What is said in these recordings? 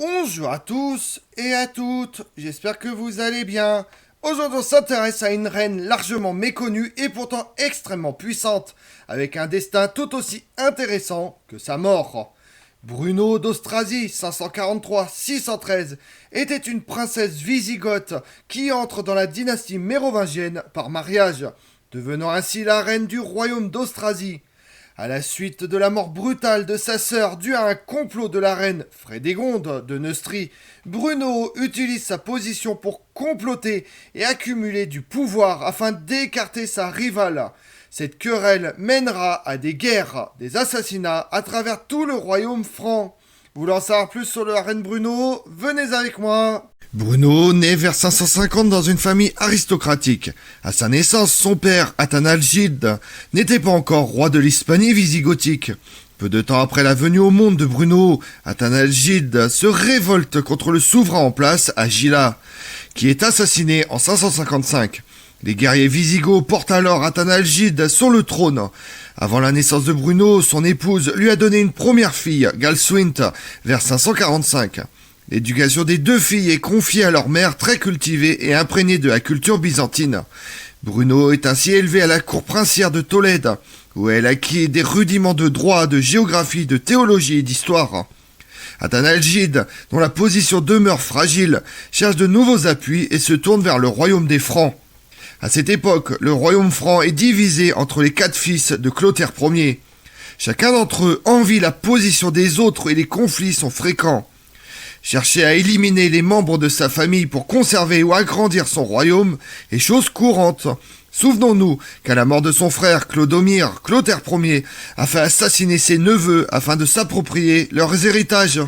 Bonjour à tous et à toutes, j'espère que vous allez bien. Aujourd'hui on s'intéresse à une reine largement méconnue et pourtant extrêmement puissante, avec un destin tout aussi intéressant que sa mort. Bruno d'Austrasie, 543-613, était une princesse wisigothe qui entre dans la dynastie mérovingienne par mariage, devenant ainsi la reine du royaume d'Austrasie. À la suite de la mort brutale de sa sœur due à un complot de la reine Frédégonde de Neustrie, Bruno utilise sa position pour comploter et accumuler du pouvoir afin d'écarter sa rivale. Cette querelle mènera à des guerres, des assassinats à travers tout le royaume franc. Voulant en savoir plus sur la reine Bruno, venez avec moi. Bruno naît vers 550 dans une famille aristocratique. À sa naissance, son père, Athanalgilde, n'était pas encore roi de l'Hispanie visigothique. Peu de temps après la venue au monde de Bruno, Athanalgilde se révolte contre le souverain en place, Agila, qui est assassiné en 555. Les guerriers wisigoths portent alors Athanalgilde sur le trône. Avant la naissance de Bruno, son épouse lui a donné une première fille, Galswint, vers 545. L'éducation des deux filles est confiée à leur mère très cultivée et imprégnée de la culture byzantine. Bruno est ainsi élevé à la cour princière de Tolède, où elle acquit des rudiments de droit, de géographie, de théologie et d'histoire. Athanalgilde, dont la position demeure fragile, cherche de nouveaux appuis et se tourne vers le royaume des Francs. À cette époque, le royaume franc est divisé entre les 4 fils de Clotaire Ier. Chacun d'entre eux envie la position des autres et les conflits sont fréquents. Chercher à éliminer les membres de sa famille pour conserver ou agrandir son royaume est chose courante. Souvenons-nous qu'à la mort de son frère Clodomir, Clotaire Ier a fait assassiner ses neveux afin de s'approprier leurs héritages.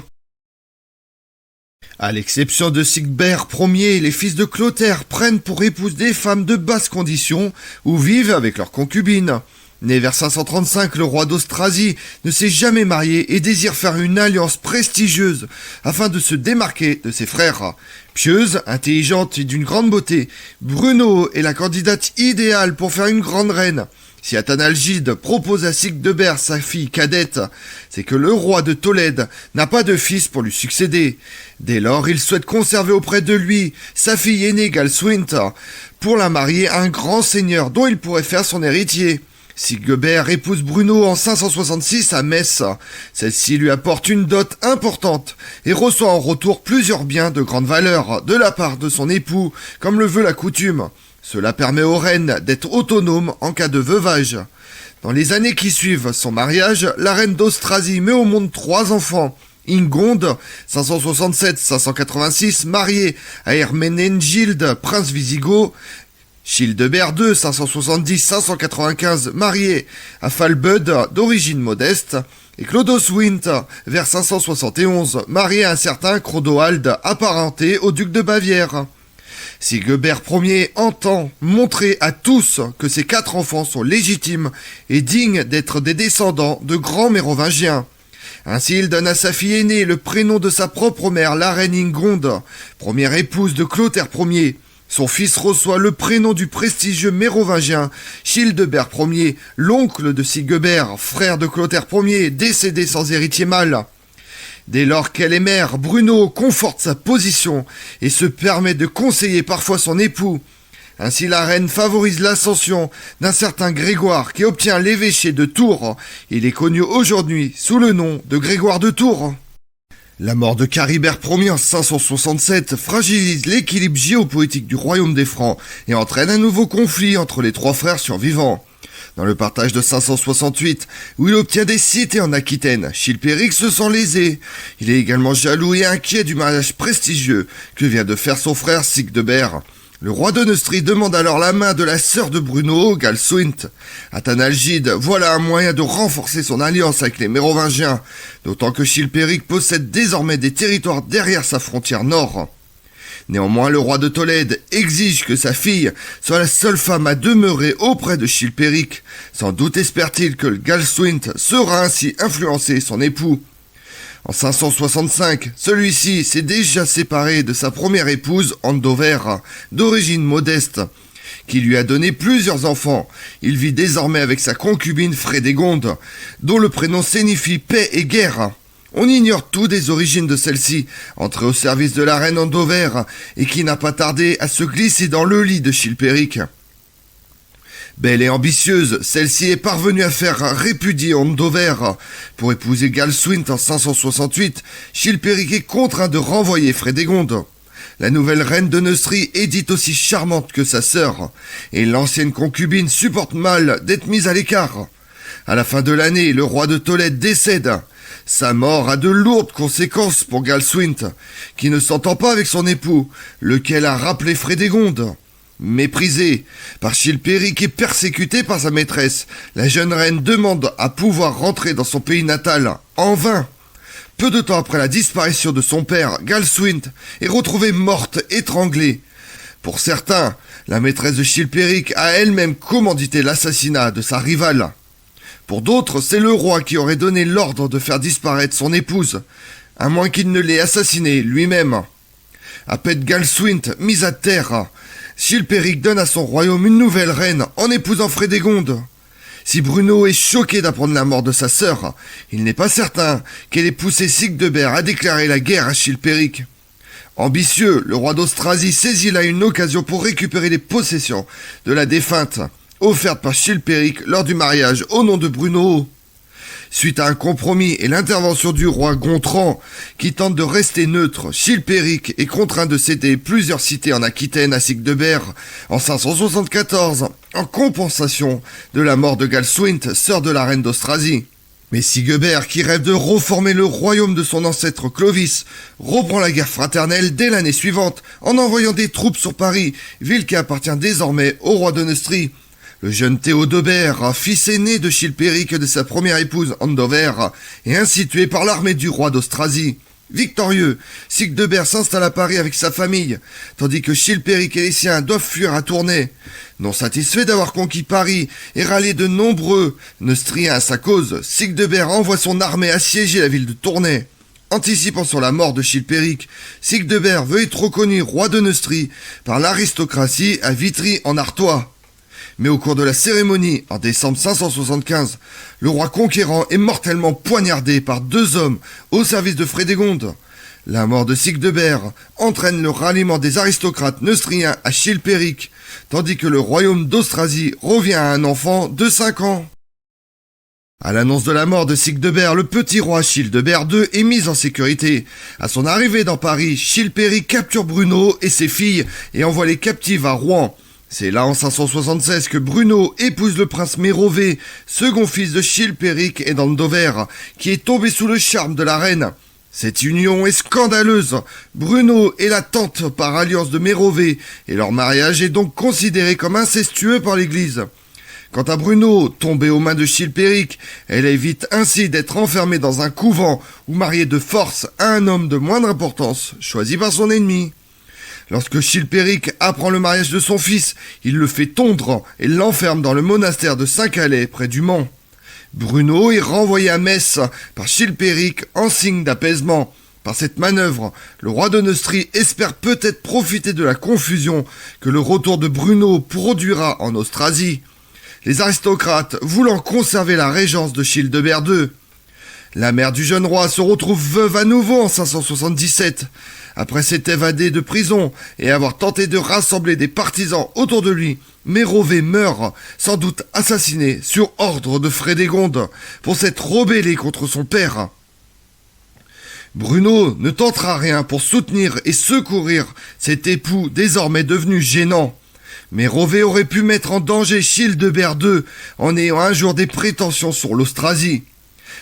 À l'exception de Sigbert Ier, les fils de Clotaire prennent pour épouse des femmes de basse condition ou vivent avec leurs concubines. Né vers 535, le roi d'Austrasie ne s'est jamais marié et désire faire une alliance prestigieuse afin de se démarquer de ses frères. Pieuse, intelligente et d'une grande beauté, Bruno est la candidate idéale pour faire une grande reine. Si Athanalgilde propose à Sigbert sa fille cadette, c'est que le roi de Tolède n'a pas de fils pour lui succéder. Dès lors, il souhaite conserver auprès de lui sa fille aînée Galswint pour la marier à un grand seigneur dont il pourrait faire son héritier. Sigbert épouse Bruno en 566 à Metz. Celle-ci lui apporte une dot importante et reçoit en retour plusieurs biens de grande valeur de la part de son époux, comme le veut la coutume. Cela permet aux reines d'être autonomes en cas de veuvage. Dans les années qui suivent son mariage, la reine d'Austrasie met au monde 3 enfants. Ingonde, 567-586, mariée à Herménégilde, prince wisigoth. Childebert II, 570-595, marié à Falbud, d'origine modeste, et Clodoswint, vers 571, marié à un certain Chrodoald, apparenté au duc de Bavière. Sigbert Ier entend montrer à tous que ses 4 enfants sont légitimes et dignes d'être des descendants de grands mérovingiens. Ainsi, il donne à sa fille aînée le prénom de sa propre mère, la reine Ingonde, première épouse de Clotaire Ier. Son fils reçoit le prénom du prestigieux mérovingien Childebert Ier, l'oncle de Sigbert, frère de Clotaire Ier, décédé sans héritier mâle. Dès lors qu'elle est mère, Bruno conforte sa position et se permet de conseiller parfois son époux. Ainsi la reine favorise l'ascension d'un certain Grégoire qui obtient l'évêché de Tours. Il est connu aujourd'hui sous le nom de Grégoire de Tours. La mort de Charibert Ier en 567 fragilise l'équilibre géopolitique du royaume des Francs et entraîne un nouveau conflit entre les 3 frères survivants. Dans le partage de 568, où il obtient des cités en Aquitaine, Chilpéric se sent lésé. Il est également jaloux et inquiet du mariage prestigieux que vient de faire son frère Sigbert. Le roi de Neustrie demande alors la main de la sœur de Bruno, Galswint. Athanalgilde, voilà un moyen de renforcer son alliance avec les Mérovingiens, d'autant que Chilpéric possède désormais des territoires derrière sa frontière nord. Néanmoins, le roi de Tolède exige que sa fille soit la seule femme à demeurer auprès de Chilpéric. Sans doute espère-t-il que Galswint sera ainsi influencé son époux. En 565, celui-ci s'est déjà séparé de sa première épouse, Andover, d'origine modeste, qui lui a donné plusieurs enfants. Il vit désormais avec sa concubine Frédégonde, dont le prénom signifie paix et guerre. On ignore tout des origines de celle-ci, entrée au service de la reine Andover, et qui n'a pas tardé à se glisser dans le lit de Chilpéric. Belle et ambitieuse, celle-ci est parvenue à faire répudier Andover. Pour épouser Galswint en 568, Chilpéric est contraint de renvoyer Frédégonde. La nouvelle reine de Neustrie est dite aussi charmante que sa sœur, et l'ancienne concubine supporte mal d'être mise à l'écart. À la fin de l'année, le roi de Tolède décède. Sa mort a de lourdes conséquences pour Galswint, qui ne s'entend pas avec son époux, lequel a rappelé Frédégonde. Méprisée par Chilpéric et persécutée par sa maîtresse, la jeune reine demande à pouvoir rentrer dans son pays natal, en vain. Peu de temps après la disparition de son père, Galswint est retrouvée morte, étranglée. Pour certains, la maîtresse de Chilpéric a elle-même commandité l'assassinat de sa rivale. Pour d'autres, c'est le roi qui aurait donné l'ordre de faire disparaître son épouse, à moins qu'il ne l'ait assassinée lui-même. À peine Galswint mise à terre, Chilpéric donne à son royaume une nouvelle reine en épousant Frédégonde. Si Bruno est choqué d'apprendre la mort de sa sœur, il n'est pas certain qu'elle ait poussé Siegdebert à déclarer la guerre à Chilpéric. Ambitieux, le roi d'Austrasie saisit là une occasion pour récupérer les possessions de la défunte, offertes par Chilpéric lors du mariage au nom de Bruno. Suite à un compromis et l'intervention du roi Gontran, qui tente de rester neutre, Chilpéric est contraint de céder plusieurs cités en Aquitaine à Siegdebert en 574, en compensation de la mort de Galswint, sœur de la reine d'Austrasie. Mais Sigebert, qui rêve de reformer le royaume de son ancêtre Clovis, reprend la guerre fraternelle dès l'année suivante, en envoyant des troupes sur Paris, ville qui appartient désormais au roi de Neustrie. Le jeune Théodebert, fils aîné de Chilpéric et de sa première épouse Andover, est ainsi tué par l'armée du roi d'Austrasie. Victorieux, Siegdebert s'installe à Paris avec sa famille, tandis que Chilpéric et les siens doivent fuir à Tournai. Non satisfait d'avoir conquis Paris et rallié de nombreux Neustriens à sa cause, Siegdebert envoie son armée assiéger la ville de Tournai. Anticipant sur la mort de Chilpéric, Siegdebert veut être reconnu roi de Neustrie par l'aristocratie à Vitry en Artois. Mais au cours de la cérémonie, en décembre 575, le roi conquérant est mortellement poignardé par deux hommes au service de Frédégonde. La mort de Siegdebert entraîne le ralliement des aristocrates neustriens à Chilpéric, tandis que le royaume d'Austrasie revient à un enfant de 5 ans. À l'annonce de la mort de Siegdebert, le petit roi Childebert II est mis en sécurité. À son arrivée dans Paris, Chilpéric capture Bruno et ses filles et envoie les captives à Rouen. C'est là en 576 que Bruno épouse le prince Mérové, second fils de Chilpéric et d'Andover, qui est tombé sous le charme de la reine. Cette union est scandaleuse. Bruno est la tante par alliance de Mérové, et leur mariage est donc considéré comme incestueux par l'Église. Quant à Bruno, tombé aux mains de Chilpéric, elle évite ainsi d'être enfermée dans un couvent ou mariée de force à un homme de moindre importance, choisi par son ennemi. Lorsque Chilpéric apprend le mariage de son fils, il le fait tondre et l'enferme dans le monastère de Saint-Calais, près du Mans. Bruno est renvoyé à Metz par Chilpéric en signe d'apaisement. Par cette manœuvre, le roi de Neustrie espère peut-être profiter de la confusion que le retour de Bruno produira en Austrasie. Les aristocrates voulant conserver la régence de Childebert II. La mère du jeune roi se retrouve veuve à nouveau en 577. Après s'être évadé de prison et avoir tenté de rassembler des partisans autour de lui, Mérové meurt, sans doute assassiné sur ordre de Frédégonde, pour s'être rebellé contre son père. Bruno ne tentera rien pour soutenir et secourir cet époux désormais devenu gênant. Mérové aurait pu mettre en danger Childebert II en ayant un jour des prétentions sur l'Austrasie.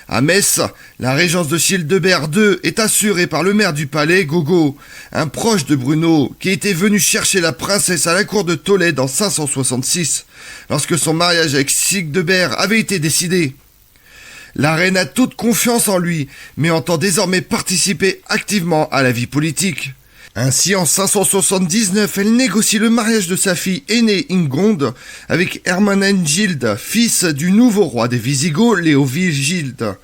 À Metz, la régence de Childebert II est assurée par le maire du palais, Gogo, un proche de Bruno, qui était venu chercher la princesse à la cour de Tolède en 566, lorsque son mariage avec Siegdebert avait été décidé. La reine a toute confiance en lui, mais entend désormais participer activement à la vie politique. Ainsi, en 579, elle négocie le mariage de sa fille aînée Ingonde avec Hermanengilde, fils du nouveau roi des Visigoths, Léovigilde.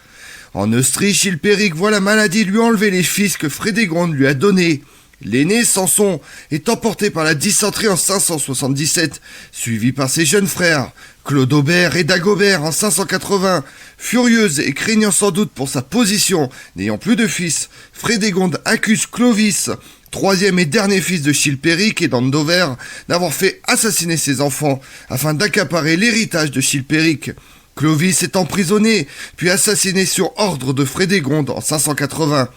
En Neustrie, Chilpéric voit la maladie lui enlever les fils que Frédégonde lui a donnés. L'aîné, Samson, est emporté par la dysenterie en 577, suivi par ses jeunes frères, Clodobert et Dagobert en 580. Furieuse et craignant sans doute pour sa position, n'ayant plus de fils, Frédégonde accuse Clovis, troisième et dernier fils de Chilpéric et d'Andover, d'avoir fait assassiner ses enfants afin d'accaparer l'héritage de Chilpéric. Clovis est emprisonné, puis assassiné sur ordre de Frédégonde en 580.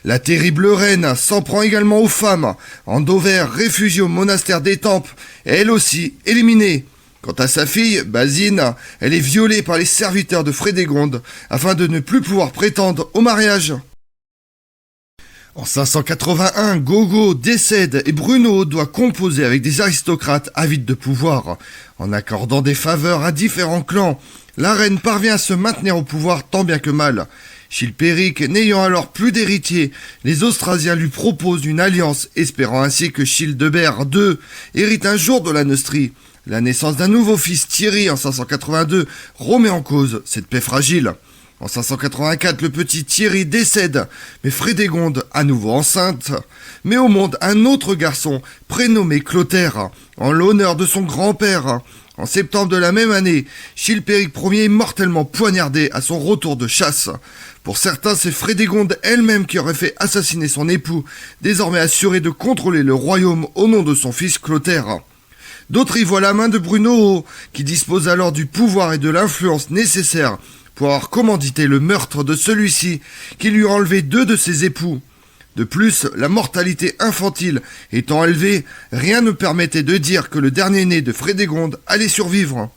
La terrible reine s'en prend également aux femmes. Andover, réfugiée au monastère d'Étampes, est elle aussi éliminée. Quant à sa fille, Basine, elle est violée par les serviteurs de Frédégonde afin de ne plus pouvoir prétendre au mariage. En 581, Gogo décède et Bruno doit composer avec des aristocrates avides de pouvoir. En accordant des faveurs à différents clans, la reine parvient à se maintenir au pouvoir tant bien que mal. Chilpéric n'ayant alors plus d'héritier, les Austrasiens lui proposent une alliance, espérant ainsi que Childebert II hérite un jour de la Neustrie. La naissance d'un nouveau fils, Thierry, en 582, remet en cause cette paix fragile. En 584, le petit Thierry décède, mais Frédégonde, à nouveau enceinte, met au monde un autre garçon, prénommé Clotaire, en l'honneur de son grand-père. En septembre de la même année, Chilpéric Ier est mortellement poignardé à son retour de chasse. Pour certains, c'est Frédégonde elle-même qui aurait fait assassiner son époux, désormais assuré de contrôler le royaume au nom de son fils Clotaire. D'autres y voient la main de Bruno, qui dispose alors du pouvoir et de l'influence nécessaires pour avoir commandité le meurtre de celui-ci, qui lui a enlevé 2 de ses époux. De plus, la mortalité infantile étant élevée, rien ne permettait de dire que le dernier-né de Frédégonde allait survivre.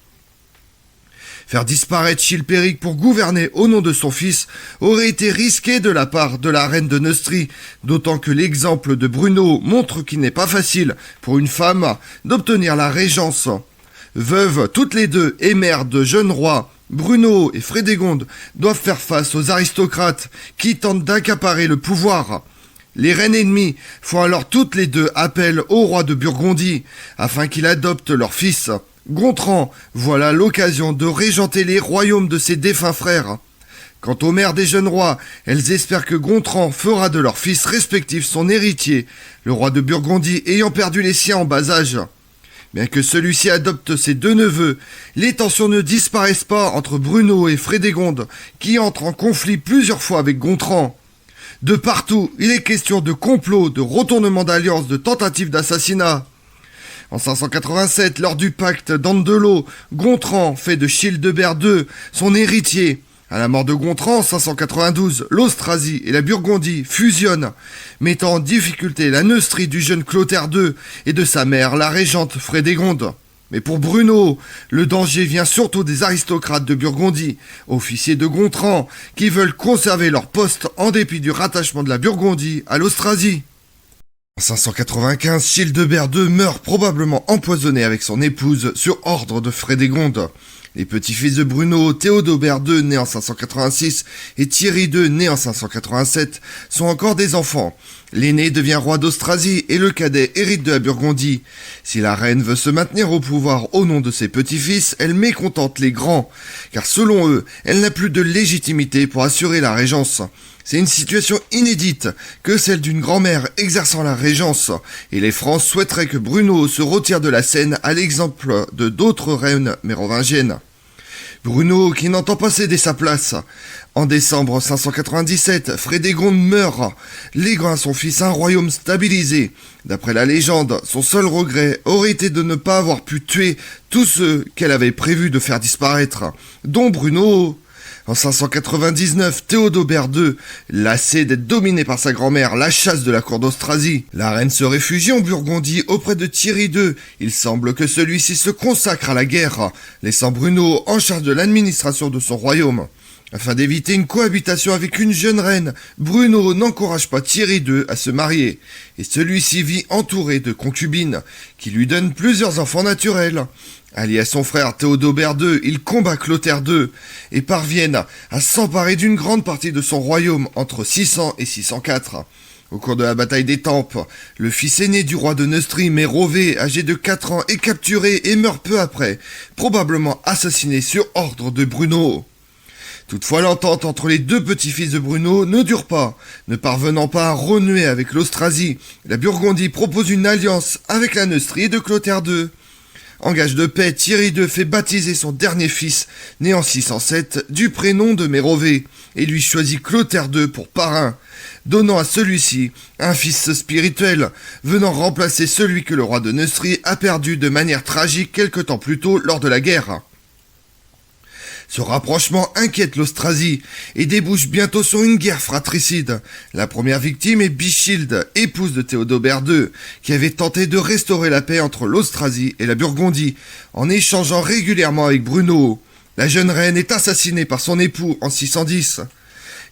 Faire disparaître Chilpéric pour gouverner au nom de son fils aurait été risqué de la part de la reine de Neustrie, d'autant que l'exemple de Bruno montre qu'il n'est pas facile pour une femme d'obtenir la régence. Veuves toutes les deux et mères de jeunes rois, Bruno et Frédégonde doivent faire face aux aristocrates qui tentent d'accaparer le pouvoir. Les reines ennemies font alors toutes les deux appel au roi de Burgondie afin qu'il adopte leur fils. Gontran, voilà l'occasion de régenter les royaumes de ses défunts frères. Quant aux mères des jeunes rois, elles espèrent que Gontran fera de leurs fils respectifs son héritier, le roi de Burgondie ayant perdu les siens en bas âge. Bien que celui-ci adopte ses 2 neveux, les tensions ne disparaissent pas entre Bruno et Frédégonde, qui entrent en conflit plusieurs fois avec Gontran. De partout, il est question de complot, de retournement d'alliance, de tentatives d'assassinat. En 587, lors du pacte d'Andelot, Gontran fait de Childebert II son héritier. À la mort de Gontran en 592, l'Austrasie et la Burgondie fusionnent, mettant en difficulté la Neustrie du jeune Clotaire II et de sa mère, la régente Frédégonde. Mais pour Bruno, le danger vient surtout des aristocrates de Burgondie, officiers de Gontran, qui veulent conserver leur poste en dépit du rattachement de la Burgondie à l'Austrasie. En 595, Childebert II meurt probablement empoisonné avec son épouse sur ordre de Frédégonde. Les petits-fils de Bruno, Théodobert II, né en 586, et Thierry II, né en 587, sont encore des enfants. L'aîné devient roi d'Austrasie et le cadet hérite de la Burgondie. Si la reine veut se maintenir au pouvoir au nom de ses petits-fils, elle mécontente les grands, car selon eux, elle n'a plus de légitimité pour assurer la régence. C'est une situation inédite que celle d'une grand-mère exerçant la régence, et les Francs souhaiteraient que Bruno se retire de la scène à l'exemple de d'autres reines mérovingiennes. Bruno, qui n'entend pas céder sa place. En décembre 597, Frédégonde meurt, léguant à son fils un royaume stabilisé. D'après la légende, son seul regret aurait été de ne pas avoir pu tuer tous ceux qu'elle avait prévu de faire disparaître, dont Bruno. En 599, Théodobert II, lassé d'être dominé par sa grand-mère, la chasse de la cour d'Austrasie. La reine se réfugie en Burgondie auprès de Thierry II. Il semble que celui-ci se consacre à la guerre, laissant Bruno en charge de l'administration de son royaume. Afin d'éviter une cohabitation avec une jeune reine, Bruno n'encourage pas Thierry II à se marier, et celui-ci vit entouré de concubines, qui lui donnent plusieurs enfants naturels. Allié à son frère Théodobert II, il combat Clotaire II et parviennent à s'emparer d'une grande partie de son royaume entre 600 et 604. Au cours de la bataille d'Étampes, le fils aîné du roi de Neustrie, Mérové, âgé de 4 ans, est capturé et meurt peu après, probablement assassiné sur ordre de Bruno. Toutefois, l'entente entre les deux petits-fils de Bruno ne dure pas. Ne parvenant pas à renouer avec l'Austrasie, la Burgondie propose une alliance avec la Neustrie de Clotaire II. En gage de paix, Thierry II fait baptiser son dernier fils, né en 607, du prénom de Mérové, et lui choisit Clotaire II pour parrain, donnant à celui-ci un fils spirituel, venant remplacer celui que le roi de Neustrie a perdu de manière tragique quelque temps plus tôt lors de la guerre. Ce rapprochement inquiète l'Austrasie et débouche bientôt sur une guerre fratricide. La première victime est Bichilde, épouse de Théodobert II, qui avait tenté de restaurer la paix entre l'Austrasie et la Burgondie, en échangeant régulièrement avec Bruno. La jeune reine est assassinée par son époux en 610.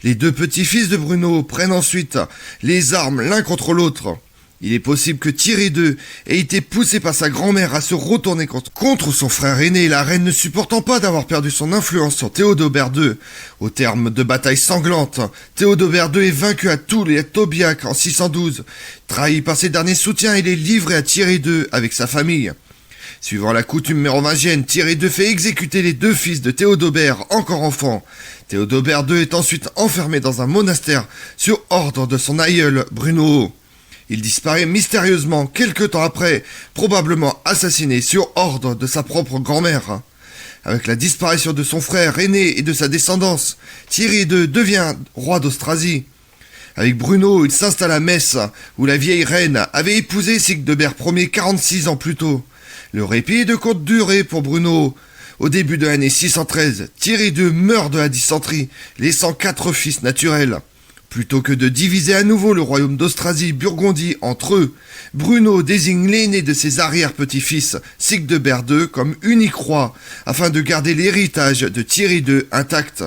Les deux petits-fils de Bruno prennent ensuite les armes l'un contre l'autre. Il est possible que Thierry II ait été poussé par sa grand-mère à se retourner contre son frère aîné, la reine ne supportant pas d'avoir perdu son influence sur Théodobert II. Au terme de batailles sanglantes, Théodobert II est vaincu à Toul et à Tobiac en 612. Trahi par ses derniers soutiens, il est livré à Thierry II avec sa famille. Suivant la coutume mérovingienne, Thierry II fait exécuter les deux fils de Théodobert, encore enfants. Théodobert II est ensuite enfermé dans un monastère sur ordre de son aïeul, Bruno. Il disparaît mystérieusement quelque temps après, probablement assassiné sur ordre de sa propre grand-mère. Avec la disparition de son frère aîné et de sa descendance, Thierry II devient roi d'Austrasie. Avec Bruno, il s'installe à Metz, où la vieille reine avait épousé Siegdebert Ier 46 ans plus tôt. Le répit est de courte durée pour Bruno. Au début de l'année 613, Thierry II meurt de la dysenterie, laissant 4 fils naturels. Plutôt que de diviser à nouveau le royaume d'Austrasie-Burgondie entre eux, Bruno désigne l'aîné de ses arrière-petits-fils, Siegdebert II, comme unique roi, afin de garder l'héritage de Thierry II intact.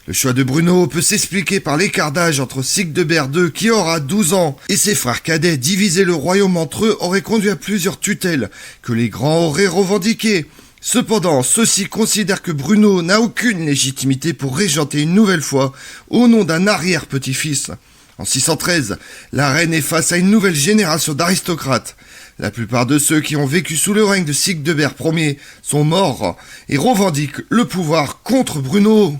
Le choix de Bruno peut s'expliquer par l'écart d'âge entre Siegdebert II, qui aura 12 ans, et ses frères cadets. Diviser le royaume entre eux aurait conduit à plusieurs tutelles, que les grands auraient revendiquées. Cependant, ceux-ci considèrent que Bruno n'a aucune légitimité pour régenter une nouvelle fois au nom d'un arrière-petit-fils. En 613, la reine est face à une nouvelle génération d'aristocrates. La plupart de ceux qui ont vécu sous le règne de Siegdebert Ier sont morts et revendiquent le pouvoir contre Bruno.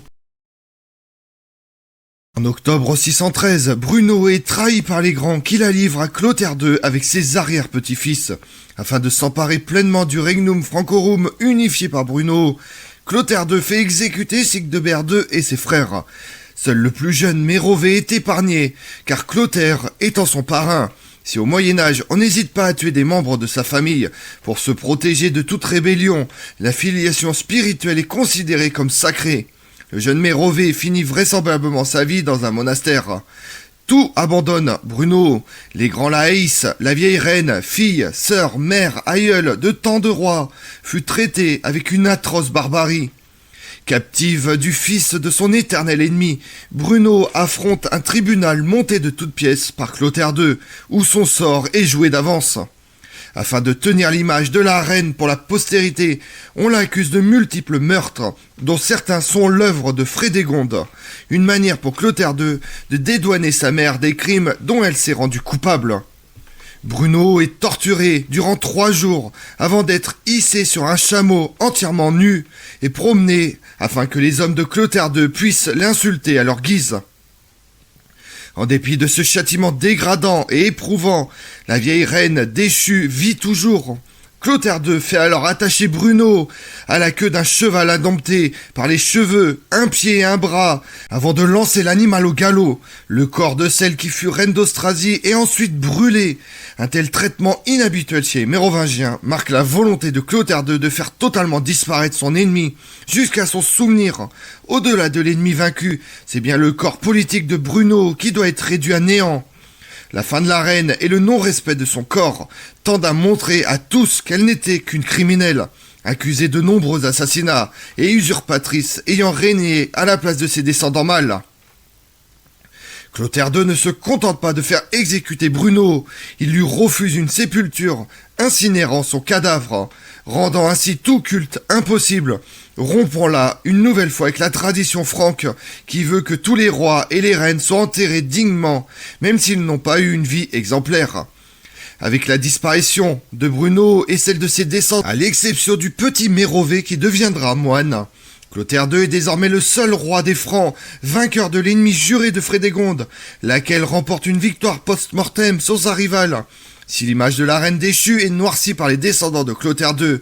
En octobre 613, Bruno est trahi par les grands qui la livrent à Clotaire II avec ses arrière-petits-fils. Afin de s'emparer pleinement du regnum francorum unifié par Bruno, Clotaire II fait exécuter Siegdebert II et ses frères. Seul le plus jeune Mérové est épargné, car Clotaire étant son parrain. Si au Moyen-Âge on n'hésite pas à tuer des membres de sa famille pour se protéger de toute rébellion, la filiation spirituelle est considérée comme sacrée. Le jeune Mérové finit vraisemblablement sa vie dans un monastère. Tout abandonne Bruno. Les grands la haïssent. La vieille reine, fille, sœur, mère, aïeule de tant de rois, fut traitée avec une atroce barbarie. Captive du fils de son éternel ennemi, Bruno affronte un tribunal monté de toutes pièces par Clotaire II, où son sort est joué d'avance. Afin de tenir l'image de la reine pour la postérité, on l'accuse de multiples meurtres, dont certains sont l'œuvre de Frédégonde, une manière pour Clotaire II de dédouaner sa mère des crimes dont elle s'est rendue coupable. Bruno est torturé durant 3 jours avant d'être hissé sur un chameau entièrement nu et promené afin que les hommes de Clotaire II puissent l'insulter à leur guise. En dépit de ce châtiment dégradant et éprouvant, la vieille reine déchue vit toujours. Clotaire II fait alors attacher Bruno à la queue d'un cheval indompté par les cheveux, un pied et un bras, avant de lancer l'animal au galop. Le corps de celle qui fut reine d'Austrasie est ensuite brûlé. Un tel traitement inhabituel chez les Mérovingiens marque la volonté de Clotaire II de faire totalement disparaître son ennemi, jusqu'à son souvenir. Au-delà de l'ennemi vaincu, c'est bien le corps politique de Bruno qui doit être réduit à néant. La fin de la reine et le non-respect de son corps tendent à montrer à tous qu'elle n'était qu'une criminelle, accusée de nombreux assassinats et usurpatrice ayant régné à la place de ses descendants mâles. Clotaire II ne se contente pas de faire exécuter Bruno, il lui refuse une sépulture, incinérant son cadavre, rendant ainsi tout culte impossible, rompant là une nouvelle fois avec la tradition franque qui veut que tous les rois et les reines soient enterrés dignement, même s'ils n'ont pas eu une vie exemplaire. Avec la disparition de Bruno et celle de ses descendants, à l'exception du petit Mérové qui deviendra moine, Clotaire II est désormais le seul roi des Francs, vainqueur de l'ennemi juré de Frédégonde, laquelle remporte une victoire post-mortem sur sa rivale. Si l'image de la reine déchue est noircie par les descendants de Clotaire II,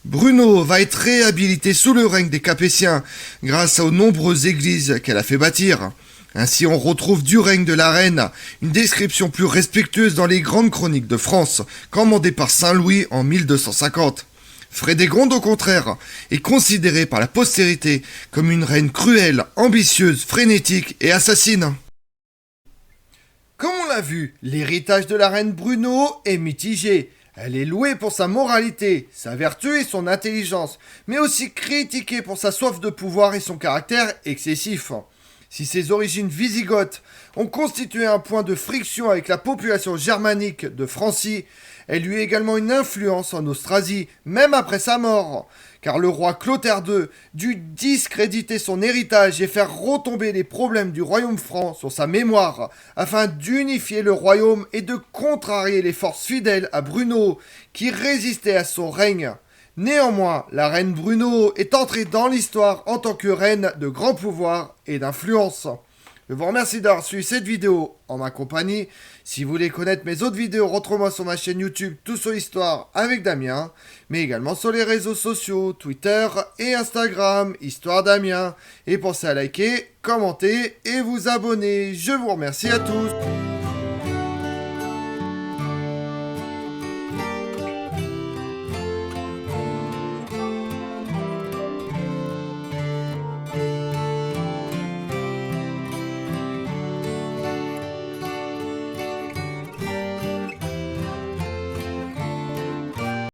Bruno va être réhabilité sous le règne des Capétiens grâce aux nombreuses églises qu'elle a fait bâtir. Ainsi, on retrouve du règne de la reine une description plus respectueuse dans les grandes chroniques de France, commandées par Saint Louis en 1250. Frédégonde, au contraire, est considérée par la postérité comme une reine cruelle, ambitieuse, frénétique et assassine. Comme on l'a vu, l'héritage de la reine Bruno est mitigé. Elle est louée pour sa moralité, sa vertu et son intelligence, mais aussi critiquée pour sa soif de pouvoir et son caractère excessif. Si ses origines wisigothes ont constitué un point de friction avec la population germanique de Francie, elle eut également une influence en Austrasie, même après sa mort, car le roi Clotaire II dut discréditer son héritage et faire retomber les problèmes du royaume franc sur sa mémoire, afin d'unifier le royaume et de contrarier les forces fidèles à Bruno, qui résistaient à son règne. Néanmoins, la reine Bruno est entrée dans l'histoire en tant que reine de grand pouvoir et d'influence. Je vous remercie d'avoir suivi cette vidéo en ma compagnie. Si vous voulez connaître mes autres vidéos, retrouvez-moi sur ma chaîne YouTube Tout sur l'Histoire avec Damien, mais également sur les réseaux sociaux, Twitter et Instagram, Histoire Damien. Et pensez à liker, commenter et vous abonner. Je vous remercie à tous.